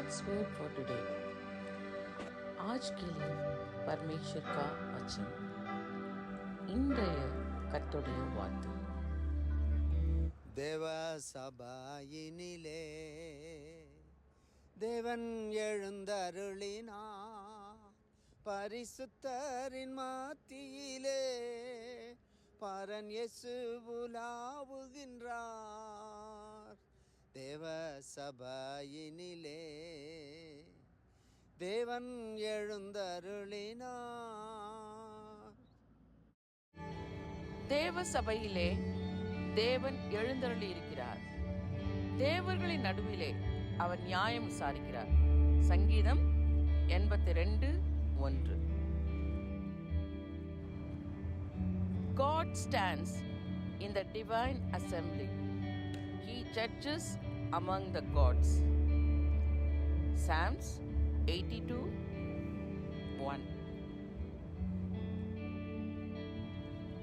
God's word for today. आज के लिए परमेश्वर का वचन. இன்றைய கர்த்தருடைய வார்த்தை. தேவ சபையினிலே தேவன் எழுந்தருளினார், பரிசுத்தரின் மத்தியிலே பரன் இயேசு உலாவுகின்றார். தேவ சபையினிலே தேவன் எழுந்தருளினார். தேவ சபையிலே தேவன் எழுந்தருளி இருக்கிறார். தேவர்களின் நடுவிலே அவர் நியாயம் விசாரிக்கிறார். சங்கீதம் 82:1. God stands in the divine assembly. He judges among the gods. Psalms 82:1.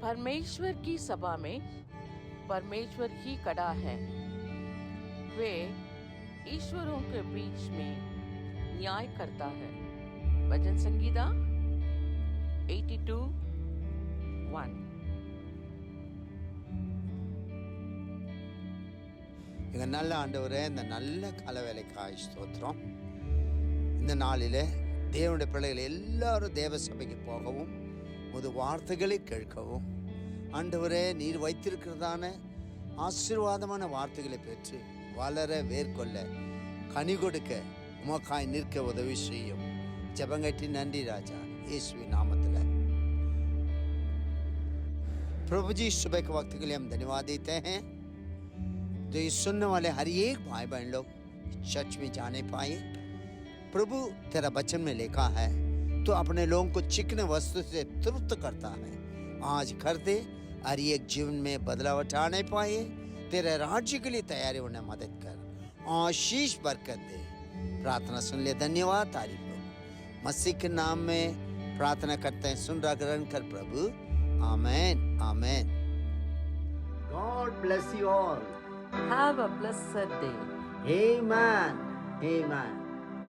परमेश्वर की सभा में परमेश्वर ही खड़ा है. वे ईश्वरों के बीच में न्याय करता है. भजन संगीता 82:1. எங்கள் நல்ல ஆண்டவரே, இந்த நல்ல காலவேளைக்காய் ஸ்தோத்திரம். இந்த நாளில் தேவனுடைய பிள்ளைகள் எல்லாரும் தேவ சபைக்கு போகவும் உமது வார்த்தைகளை கேட்கவும், ஆண்டவரே நீர் வைத்திருக்கிறதான ஆசீர்வாதமான வார்த்தைகளை பெற்று வளர வேர்கொள்ள கனி கொடுக்க உமக்காய் நிற்க உதவி செய்யும். ஜெபங்கட்டி நன்றி ராஜா, यीशु नामத்தில். प्रभु जी, सुबह के वक्त के लिए हम धन्यवाद देते हैं जो ये सुनने वाले हर एक भाई बहन लोग चर्च में जाने पाए. प्रभु तेरा वचन में लिखा है तो अपने लोगों को चिकने वस्तु से तृप्त करता है. आज कर दे, हर एक जीवन में बदलाव आने पाए. तेरे राज्य के लिए तैयारी होने मदद कर, आशीष बरकत दे. प्रार्थना सुन ले, धन्यवाद, तारीफ हो. मसीह के नाम में प्रार्थना करते हैं, सुन रहा ग्रहण कर प्रभु. आमेन, आमेन. God bless you all. Have a blessed day. Amen, amen.